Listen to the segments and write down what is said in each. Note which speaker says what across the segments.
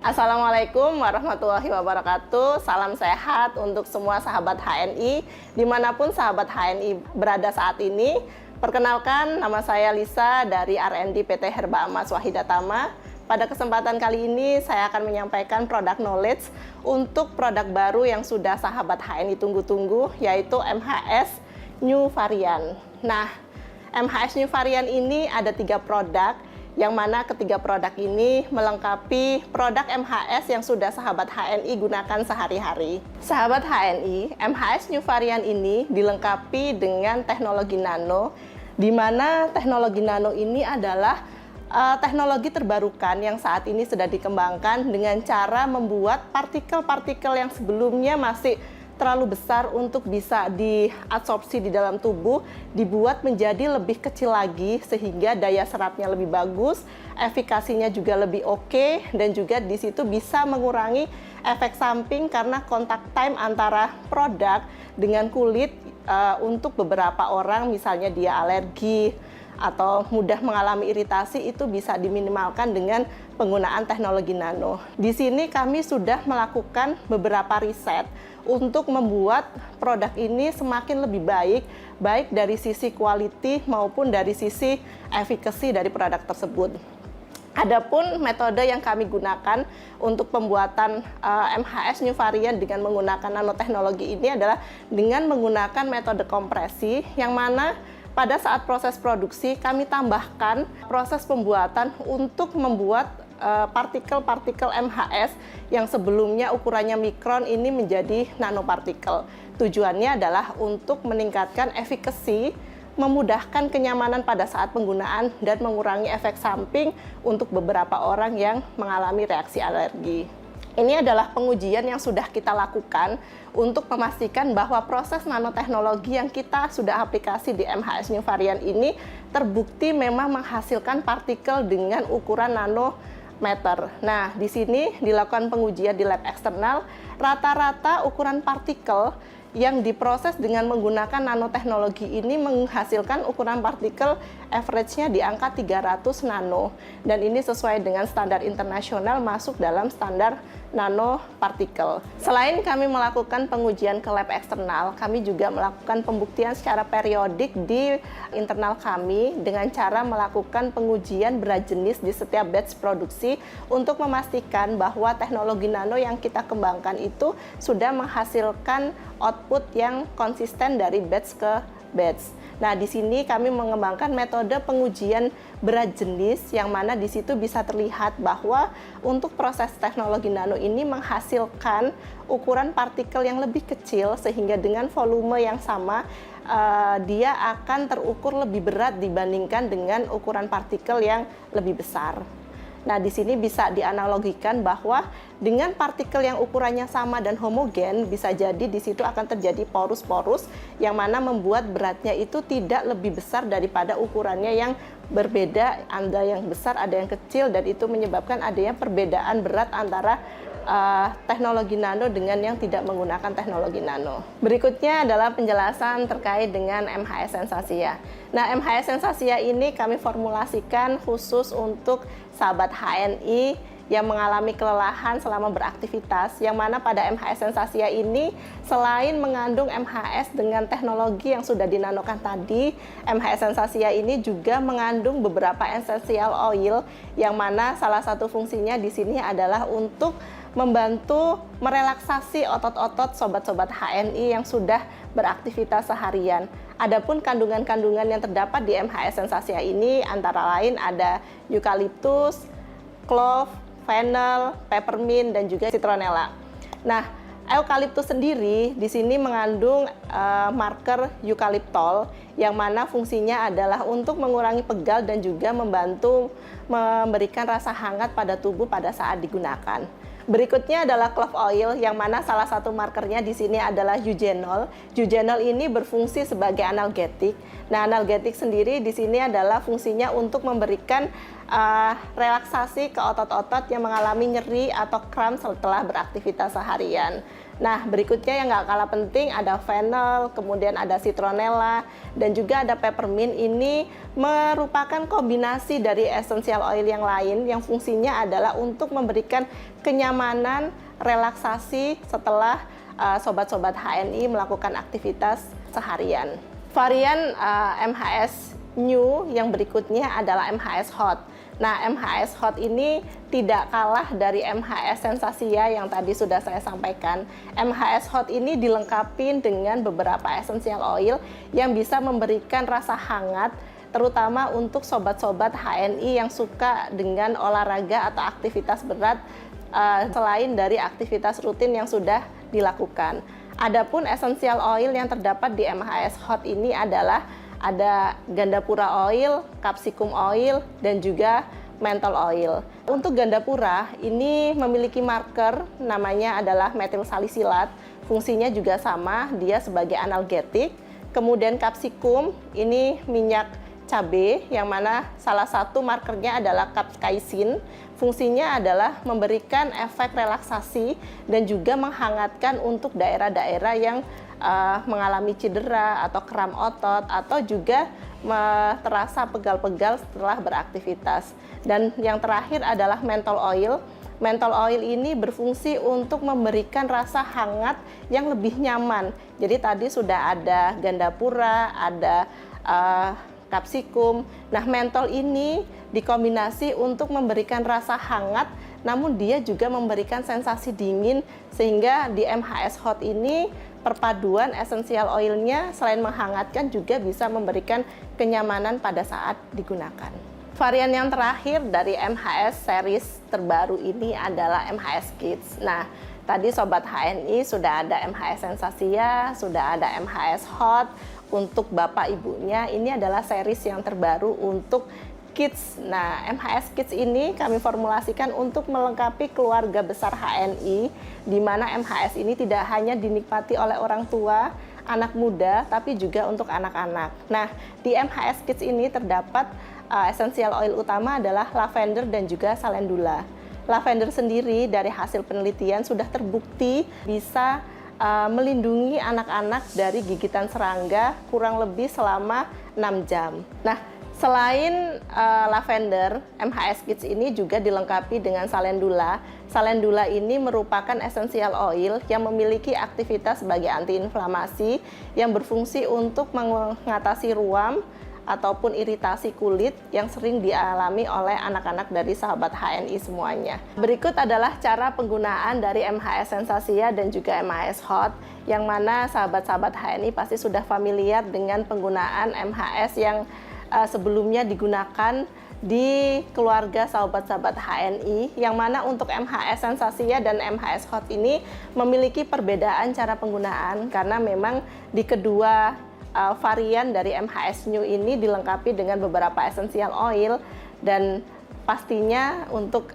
Speaker 1: Assalamualaikum warahmatullahi wabarakatuh. Salam sehat untuk semua sahabat HNI, dimanapun sahabat HNI berada saat ini. Perkenalkan, nama saya Lisa dari R&D PT Herba Emas Wahida Tama. Pada kesempatan kali ini, saya akan menyampaikan produk knowledge untuk produk baru yang sudah sahabat HNI tunggu-tunggu, yaitu MHS New Variant. Nah, MHS New Variant ini ada 3 produk, yang mana ketiga produk ini melengkapi produk MHS yang sudah sahabat HNI gunakan sehari-hari. Sahabat HNI, MHS New Variant ini dilengkapi dengan teknologi nano, di mana teknologi nano ini adalah teknologi terbarukan yang saat ini sedang dikembangkan dengan cara membuat partikel-partikel yang sebelumnya masih terlalu besar untuk bisa diabsorpsi di dalam tubuh, dibuat menjadi lebih kecil lagi sehingga daya serapnya lebih bagus, efikasinya juga lebih oke, dan juga di situ bisa mengurangi efek samping karena kontak time antara produk dengan kulit untuk beberapa orang, misalnya dia alergi atau mudah mengalami iritasi, itu bisa diminimalkan dengan penggunaan teknologi nano. Di sini kami sudah melakukan beberapa riset untuk membuat produk ini semakin lebih baik dari sisi quality maupun dari sisi efficacy dari produk tersebut. Adapun metode yang kami gunakan untuk pembuatan MHS New Variant dengan menggunakan nanoteknologi ini adalah dengan menggunakan metode kompresi, yang mana pada saat proses produksi kami tambahkan proses pembuatan untuk membuat partikel-partikel MHS yang sebelumnya ukurannya mikron ini menjadi nanopartikel. Tujuannya adalah untuk meningkatkan efikasi, memudahkan kenyamanan pada saat penggunaan, dan mengurangi efek samping untuk beberapa orang yang mengalami reaksi alergi. Ini adalah pengujian yang sudah kita lakukan untuk memastikan bahwa proses nanoteknologi yang kita sudah aplikasi di MHS New Variant ini terbukti memang menghasilkan partikel dengan ukuran nanometer. Nah, di sini dilakukan pengujian di lab eksternal, rata-rata ukuran partikel yang diproses dengan menggunakan nanoteknologi ini menghasilkan ukuran partikel average-nya di angka 300 nano, dan ini sesuai dengan standar internasional, masuk dalam standar nanopartikel. Selain kami melakukan pengujian ke lab eksternal, kami juga melakukan pembuktian secara periodik di internal kami dengan cara melakukan pengujian berat jenis di setiap batch produksi untuk memastikan bahwa teknologi nano yang kita kembangkan itu sudah menghasilkan output yang konsisten dari batch ke batch. Nah, di sini kami mengembangkan metode pengujian berat jenis, yang mana di situ bisa terlihat bahwa untuk proses teknologi nano ini menghasilkan ukuran partikel yang lebih kecil, sehingga dengan volume yang sama dia akan terukur lebih berat dibandingkan dengan ukuran partikel yang lebih besar. Nah, di sini bisa dianalogikan bahwa dengan partikel yang ukurannya sama dan homogen, bisa jadi di situ akan terjadi porus-porus yang mana membuat beratnya itu tidak lebih besar daripada ukurannya yang berbeda, ada yang besar, ada yang kecil, dan itu menyebabkan adanya perbedaan berat antara teknologi nano dengan yang tidak menggunakan teknologi nano. Berikutnya adalah penjelasan terkait dengan MHS Sensasia. Nah, MHS Sensasia ini kami formulasikan khusus untuk sahabat HNI yang mengalami kelelahan selama beraktivitas, yang mana pada MHS Sensasia ini selain mengandung MHS dengan teknologi yang sudah dinanokan tadi, MHS Sensasia ini juga mengandung beberapa essential oil, yang mana salah satu fungsinya di sini adalah untuk membantu merelaksasi otot-otot sobat-sobat HNI yang sudah beraktivitas seharian. Adapun kandungan-kandungan yang terdapat di MHS Sensasia ini antara lain ada eukaliptus, clove, fennel, peppermint, dan juga citronella. Nah, eukaliptus sendiri di sini mengandung marker eukaliptol, yang mana fungsinya adalah untuk mengurangi pegal dan juga membantu memberikan rasa hangat pada tubuh pada saat digunakan. Berikutnya adalah clove oil, yang mana salah satu markernya di sini adalah eugenol. Eugenol ini berfungsi sebagai analgetik. Nah, analgetik sendiri di sini adalah fungsinya untuk memberikan relaksasi ke otot-otot yang mengalami nyeri atau kram setelah beraktivitas seharian. Nah, berikutnya yang nggak kalah penting ada fennel, kemudian ada citronella, dan juga ada peppermint. Ini merupakan kombinasi dari essential oil yang lain yang fungsinya adalah untuk memberikan kenyamanan, relaksasi setelah sobat-sobat HNI melakukan aktivitas seharian. Varian MHS New yang berikutnya adalah MHS Hot. Nah, MHS Hot ini tidak kalah dari MHS Sensasia yang tadi sudah saya sampaikan. MHS Hot ini dilengkapi dengan beberapa essential oil yang bisa memberikan rasa hangat, terutama untuk sobat-sobat HNI yang suka dengan olahraga atau aktivitas berat selain dari aktivitas rutin yang sudah dilakukan. Adapun essential oil yang terdapat di MHS Hot ini adalah ada gandapura oil, capsicum oil, dan juga menthol oil. Untuk gandapura ini memiliki marker namanya adalah metil salisilat. Fungsinya juga sama, dia sebagai analgetik. Kemudian capsicum ini minyak cabai, yang mana salah satu markernya adalah capsaicin. Fungsinya adalah memberikan efek relaksasi dan juga menghangatkan untuk daerah-daerah yang mengalami cedera atau kram otot, atau juga terasa pegal-pegal setelah beraktivitas. Dan yang terakhir adalah menthol oil. Menthol oil ini berfungsi untuk memberikan rasa hangat yang lebih nyaman. Jadi tadi sudah ada gandapura, ada capsicum. Nah, menthol ini dikombinasi untuk memberikan rasa hangat, namun dia juga memberikan sensasi dingin, sehingga di MHS Hot ini perpaduan essential oilnya selain menghangatkan juga bisa memberikan kenyamanan pada saat digunakan. Varian yang terakhir dari MHS series terbaru ini adalah MHS Kids. Nah, tadi Sobat HNI sudah ada MHS Sensasia, sudah ada MHS Hot. Untuk Bapak Ibunya, ini adalah series yang terbaru untuk Kids. Nah, MHS Kids ini kami formulasikan untuk melengkapi keluarga besar HNI, di mana MHS ini tidak hanya dinikmati oleh orang tua, anak muda, tapi juga untuk anak-anak. Nah, di MHS Kids ini terdapat essential oil utama adalah lavender dan juga calendula. Lavender sendiri dari hasil penelitian sudah terbukti bisa melindungi anak-anak dari gigitan serangga kurang lebih selama 6 jam. Nah, selain lavender, MHS Kids ini juga dilengkapi dengan calendula. Calendula ini merupakan essential oil yang memiliki aktivitas sebagai antiinflamasi yang berfungsi untuk mengatasi ruam ataupun iritasi kulit yang sering dialami oleh anak-anak dari sahabat HNI semuanya. Berikut adalah cara penggunaan dari MHS Sensasia dan juga MHS Hot, yang mana sahabat-sahabat HNI pasti sudah familiar dengan penggunaan MHS yang sebelumnya digunakan di keluarga sahabat-sahabat HNI, yang mana untuk MHS Sensasia dan MHS Hot ini memiliki perbedaan cara penggunaan, karena memang di kedua varian dari MHS New ini dilengkapi dengan beberapa essential oil, dan pastinya untuk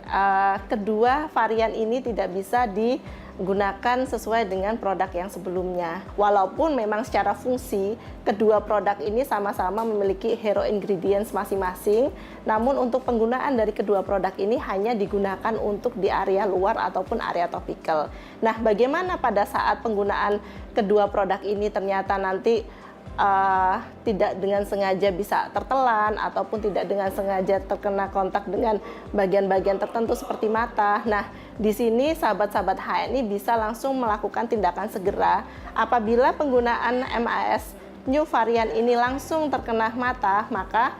Speaker 1: kedua varian ini tidak bisa digunakan sesuai dengan produk yang sebelumnya. Walaupun memang secara fungsi kedua produk ini sama-sama memiliki hero ingredients masing-masing, namun untuk penggunaan dari kedua produk ini hanya digunakan untuk di area luar ataupun area topikal. Nah, bagaimana pada saat penggunaan kedua produk ini ternyata nanti tidak dengan sengaja bisa tertelan ataupun tidak dengan sengaja terkena kontak dengan bagian-bagian tertentu seperti mata. Nah, di sini sahabat-sahabat HNI bisa langsung melakukan tindakan segera apabila penggunaan MHS New varian ini langsung terkena mata, maka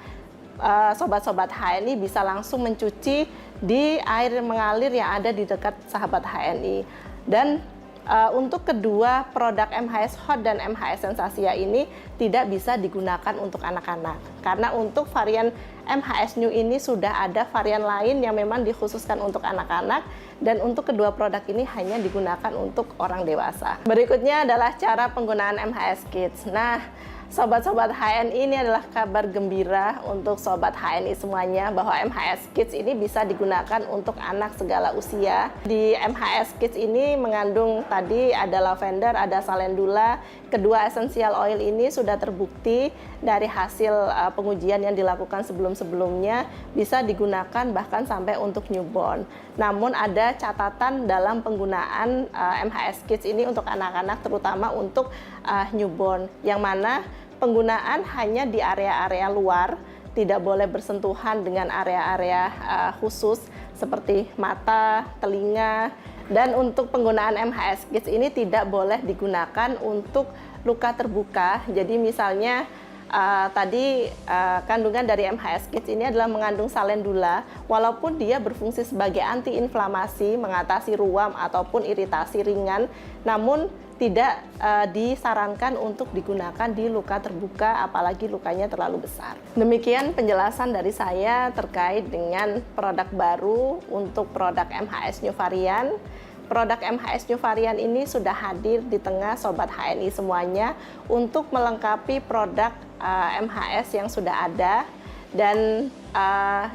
Speaker 1: sobat-sobat HNI bisa langsung mencuci di air mengalir yang ada di dekat sahabat HNI. Dan untuk kedua produk MHS Hot dan MHS Sensasia ini tidak bisa digunakan untuk anak-anak, karena untuk varian MHS New ini sudah ada varian lain yang memang dikhususkan untuk anak-anak, dan untuk kedua produk ini hanya digunakan untuk orang dewasa. Berikutnya adalah cara penggunaan MHS Kids. Nah, Sobat-sobat HNI, ini adalah kabar gembira untuk sobat HNI semuanya bahwa MHS Kids ini bisa digunakan untuk anak segala usia. Di MHS Kids ini mengandung tadi ada lavender, ada salendula. Kedua essential oil ini sudah terbukti dari hasil pengujian yang dilakukan sebelum-sebelumnya bisa digunakan bahkan sampai untuk newborn. Namun ada catatan dalam penggunaan MHS Kids ini untuk anak-anak, terutama untuk newborn, yang mana penggunaan hanya di area-area luar, tidak boleh bersentuhan dengan area-area khusus seperti mata, telinga. Dan untuk penggunaan MHS Kids ini tidak boleh digunakan untuk luka terbuka. Jadi misalnya kandungan dari MHS Kids ini adalah mengandung salendula, walaupun dia berfungsi sebagai antiinflamasi, mengatasi ruam ataupun iritasi ringan, namun tidak disarankan untuk digunakan di luka terbuka, apalagi lukanya terlalu besar. Demikian penjelasan dari saya terkait dengan produk baru untuk produk MHS New Varian. Produk MHS New Varian ini sudah hadir di tengah sobat HNI semuanya untuk melengkapi produk MHS yang sudah ada, dan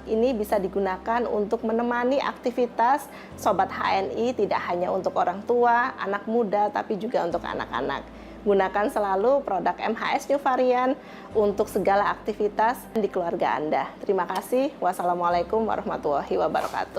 Speaker 1: ini bisa digunakan untuk menemani aktivitas sobat HNI, tidak hanya untuk orang tua, anak muda, tapi juga untuk anak-anak. Gunakan selalu produk MHS New Varian untuk segala aktivitas di keluarga Anda. Terima kasih. Wassalamualaikum warahmatullahi wabarakatuh.